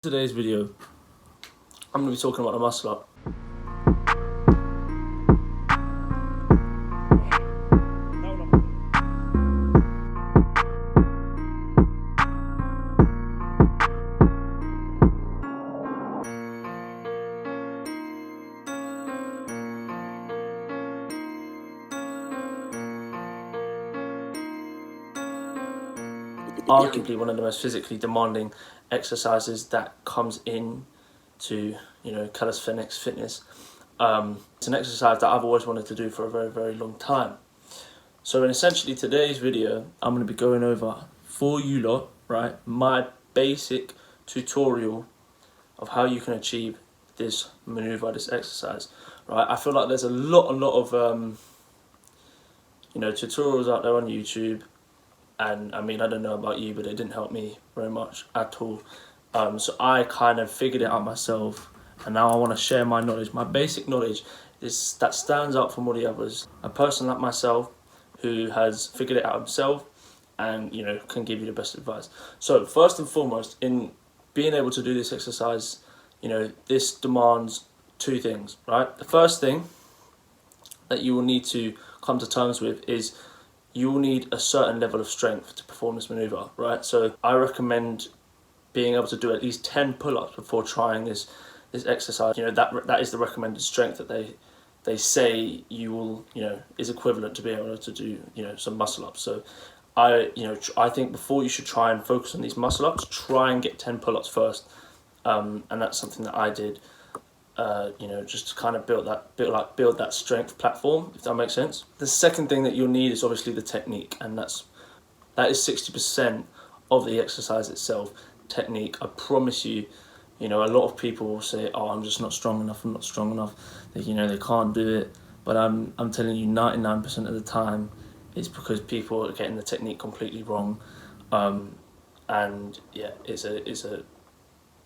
Today's video, I'm going to be talking about the muscle up. Arguably one of the most physically demanding exercises that comes in to, calisthenics fitness. It's an exercise that I've always wanted to do for a very, very long time. So in essentially today's video, I'm going to be going over for you lot, right, my basic tutorial of how you can achieve this maneuver, this exercise, right? I feel like there's a lot of tutorials out there on YouTube. And I mean, I don't know about you, but it didn't help me very much at all. So I kind of figured it out myself, and now I want to share my knowledge. My basic knowledge is that stands out from all the others. A person like myself who has figured it out himself and, can give you the best advice. So first and foremost, in being able to do this exercise, this demands two things, right? The first thing that you will need to come to terms with is you will need a certain level of strength to perform this maneuver, right? So I recommend being able to do at least 10 pull-ups before trying this exercise. That is the recommended strength that they say you will, is equivalent to being able to do, some muscle ups. So I think before you should try and focus on these muscle ups, try and get 10 pull-ups first. And that's something that I did. Just to kind of build that strength platform, if that makes sense. The second thing that you'll need is obviously the technique, and that is 60% of the exercise itself. Technique. I promise you, a lot of people will say, "Oh, I'm just not strong enough. I'm not strong enough." They can't do it. But I'm telling you, 99% of the time, it's because people are getting the technique completely wrong. And yeah, it's a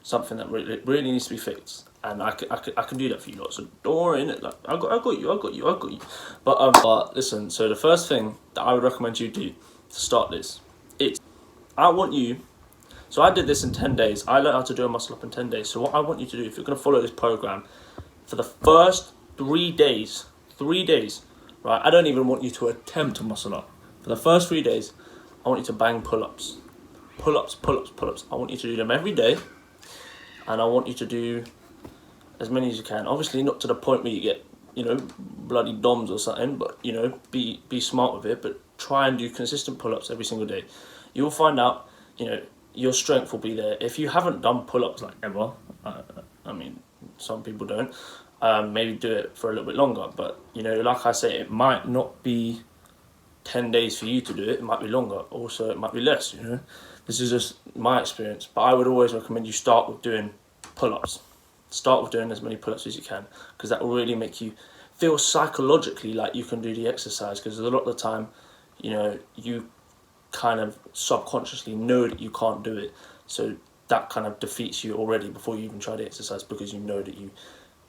something that really needs to be fixed, and I can do that for you lot. So don't worry, innit? Like I got you. But listen. So the first thing that I would recommend you do to start this, I want you. So I did this in 10 days. I learned how to do a muscle up in 10 days. So what I want you to do, if you're going to follow this program, for the first 3 days, right? I don't even want you to attempt to muscle up. For the first 3 days, I want you to bang pull-ups. I want you to do them every day. And I want you to do as many as you can. Obviously not to the point where you get, bloody DOMs or something, but, be smart with it. But try and do consistent pull-ups every single day. You'll find out, your strength will be there. If you haven't done pull-ups like ever, I mean, some people don't, maybe do it for a little bit longer. But, like I say, it might not be 10 days for you to do it. It might be longer. Also, it might be less, This is just my experience, but I would always recommend you start with doing pull-ups. Start with doing as many pull-ups as you can, because that will really make you feel psychologically like you can do the exercise, because a lot of the time, you kind of subconsciously know that you can't do it. So that kind of defeats you already before you even try the exercise, because you know that you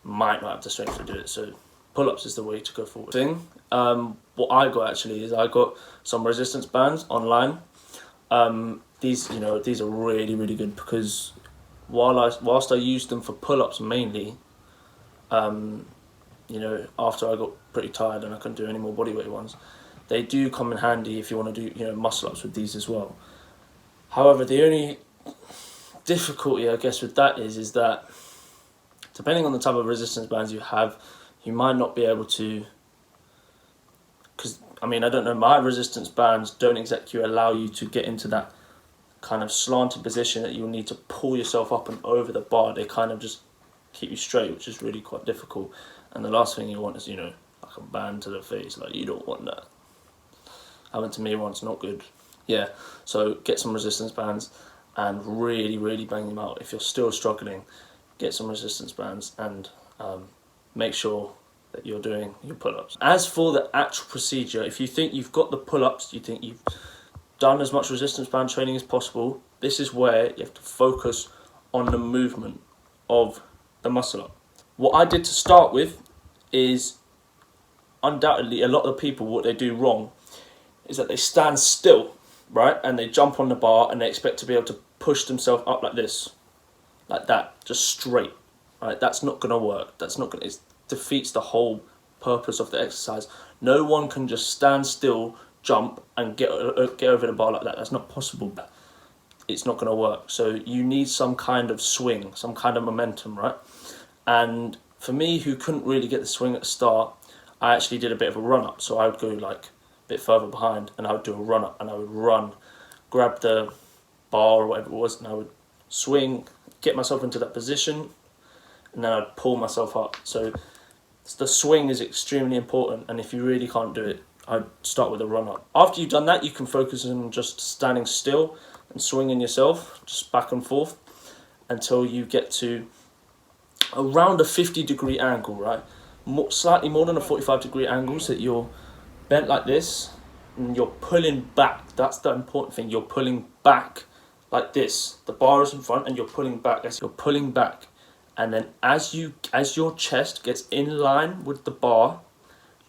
might not have the strength to do it. So pull-ups is the way to go forward. What I got actually is I got some resistance bands online. These are really, really good, because whilst I used them for pull-ups mainly, after I got pretty tired and I couldn't do any more bodyweight ones, they do come in handy if you want to do, muscle-ups with these as well. However, the only difficulty, I guess, with that is that depending on the type of resistance bands you have, you might not be able to, because, I don't know, my resistance bands don't exactly allow you to get into that kind of slanted position that you'll need to pull yourself up and over the bar. They kind of just keep you straight, which is really quite difficult. And the last thing you want is, like a band to the face. Like, you don't want that. Happened to me once, not good. Yeah, so get some resistance bands and really, really bang them out. If you're still struggling, get some resistance bands and make sure that you're doing your pull-ups. As for the actual procedure, if you think you've got the pull-ups, you think you've done as much resistance band training as possible, this is where you have to focus on the movement of the muscle up. What I did to start with is, undoubtedly, a lot of the people, what they do wrong is that they stand still, right? And they jump on the bar and they expect to be able to push themselves up like this. like that, just straight, right? That's not gonna work. That's not gonna. It defeats the whole purpose of the exercise. No one can just stand still, jump, and get over the bar like that. That's not possible. It's not gonna work. So you need some kind of swing, some kind of momentum, right? And for me, who couldn't really get the swing at the start, I actually did a bit of a run up. So I would go like a bit further behind, and I would do a run up, and I would run, grab the bar or whatever it was, and I would swing, get myself into that position, and then I'd pull myself up. So the swing is extremely important, and if you really can't do it, I'd start with a run up. After you've done that, you can focus on just standing still and swinging yourself, just back and forth, until you get to around a 50-degree angle, right? Slightly more than a 45-degree angle, so that you're bent like this, and you're pulling back. That's the important thing. You're pulling back like this. The bar is in front, and you're pulling back. You're pulling back, and then as your chest gets in line with the bar,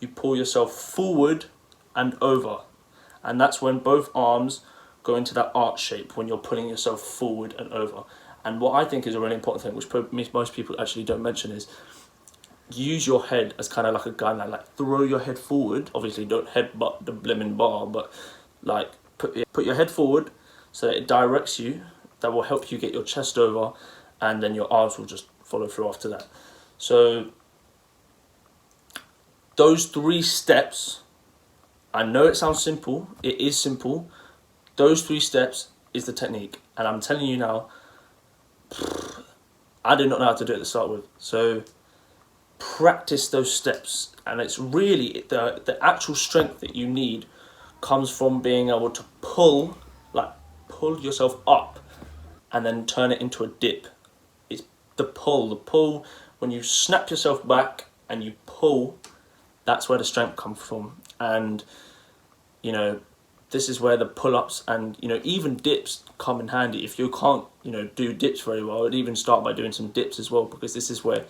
you pull yourself forward and over, and that's when both arms go into that arch shape, when you're pulling yourself forward and over. And what I think is a really important thing, which most people actually don't mention, is use your head as kind of like a guideline. Like throw your head forward. Obviously, don't headbutt the blimmin' bar, but like put your head forward so that it directs you. That will help you get your chest over, and then your arms will just follow through after that. So those 3 steps, I know it sounds simple. It is simple. Those 3 steps is the technique, and I'm telling you now, I did not know how to do it to start with. So practice those steps, and it's really the actual strength that you need comes from being able to pull yourself up and then turn it into a dip. It's the pull when you snap yourself back and you pull, that's where the strength comes from. And you know, this is where the pull-ups and, you know, even dips come in handy. If you can't, you know, do dips very well, I'd even start by doing some dips as well, because this is where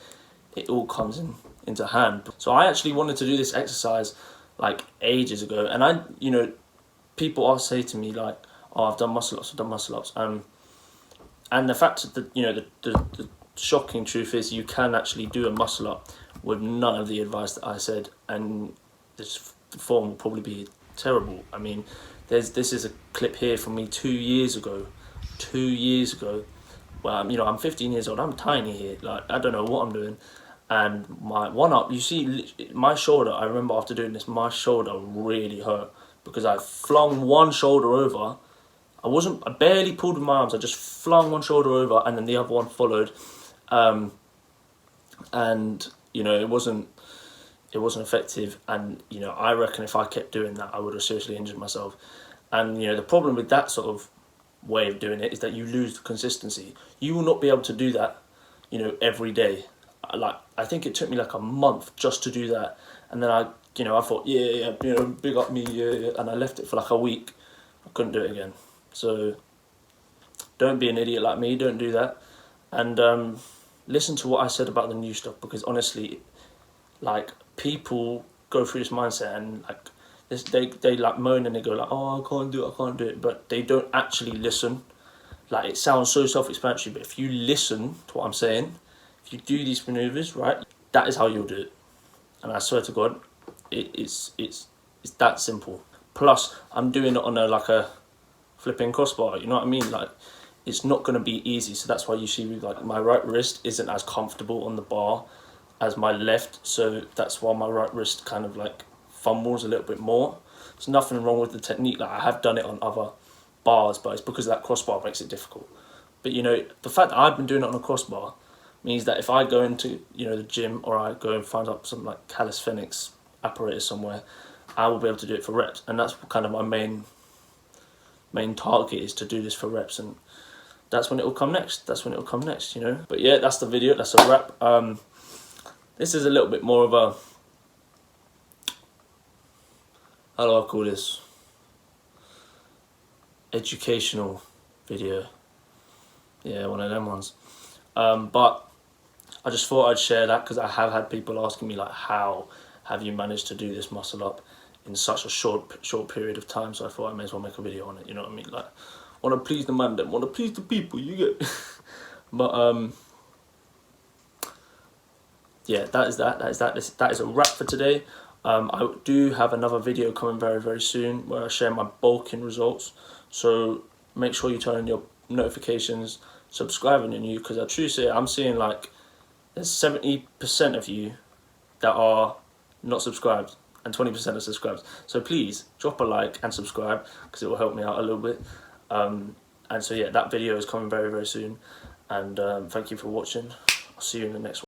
it all comes into hand. So I actually wanted to do this exercise like ages ago, and I, you know, people all say to me like, oh, I've done muscle-ups, and the fact that, you know, the shocking truth is you can actually do a muscle-up with none of the advice that I said, and this form will probably be terrible. I mean, this is a clip here from me 2 years ago. 2 years ago. Well, you know, I'm 15 years old. I'm tiny here. Like, I don't know what I'm doing. And my one up, you see, my shoulder, I remember after doing this, my shoulder really hurt because I flung one shoulder over. I barely pulled with my arms. I just flung one shoulder over, and then the other one followed. And, you know, it wasn't effective, and you know, I reckon if I kept doing that, I would have seriously injured myself. And you know, the problem with that sort of way of doing it is that you lose the consistency. You will not be able to do that, you know, every day. Like, I think it took me like a month just to do that, and then I thought, yeah, you know, big up me, yeah, and I left it for like a week. I couldn't do it again. So don't be an idiot like me. Don't do that, and listen to what I said about the new stuff, because honestly, like, people go through this mindset and like this, they like moan and they go like, oh, I can't do it, but they don't actually listen. Like, it sounds so self-explanatory, but if you listen to what I'm saying, if you do these maneuvers right, that is how you'll do it. And I swear to God, it's that simple. Plus, I'm doing it on a flipping crossbar. You know what I mean? Like, it's not going to be easy. So that's why you see like my right wrist isn't as comfortable on the bar as my left, so that's why my right wrist kind of like fumbles a little bit more. There's nothing wrong with the technique. Like, I have done it on other bars, but it's because that crossbar makes it difficult. But you know, the fact that I've been doing it on a crossbar means that if I go into, you know, the gym, or I go and find out some like calisthenics apparatus somewhere, I will be able to do it for reps. And that's kind of my main target, is to do this for reps, and that's when it will come next. You know. But yeah, that's the video. That's a wrap. This is a little bit more of a, how do I call this, educational video. Yeah, one of them ones. But I just thought I'd share that, because I have had people asking me like, how have you managed to do this muscle up in such a short period of time? So I thought I may as well make a video on it. You know what I mean? Like, want to please the man, then want to please the people. You get. But yeah, that is a wrap for today. I do have another video coming very, very soon where I share my bulking results. So make sure you turn on your notifications, subscribe when you're new, because I truly say I'm seeing like there's 70% of you that are not subscribed and 20% are subscribed. So please drop a like and subscribe because it will help me out a little bit. And so yeah, that video is coming very, very soon. And thank you for watching. I'll see you in the next one.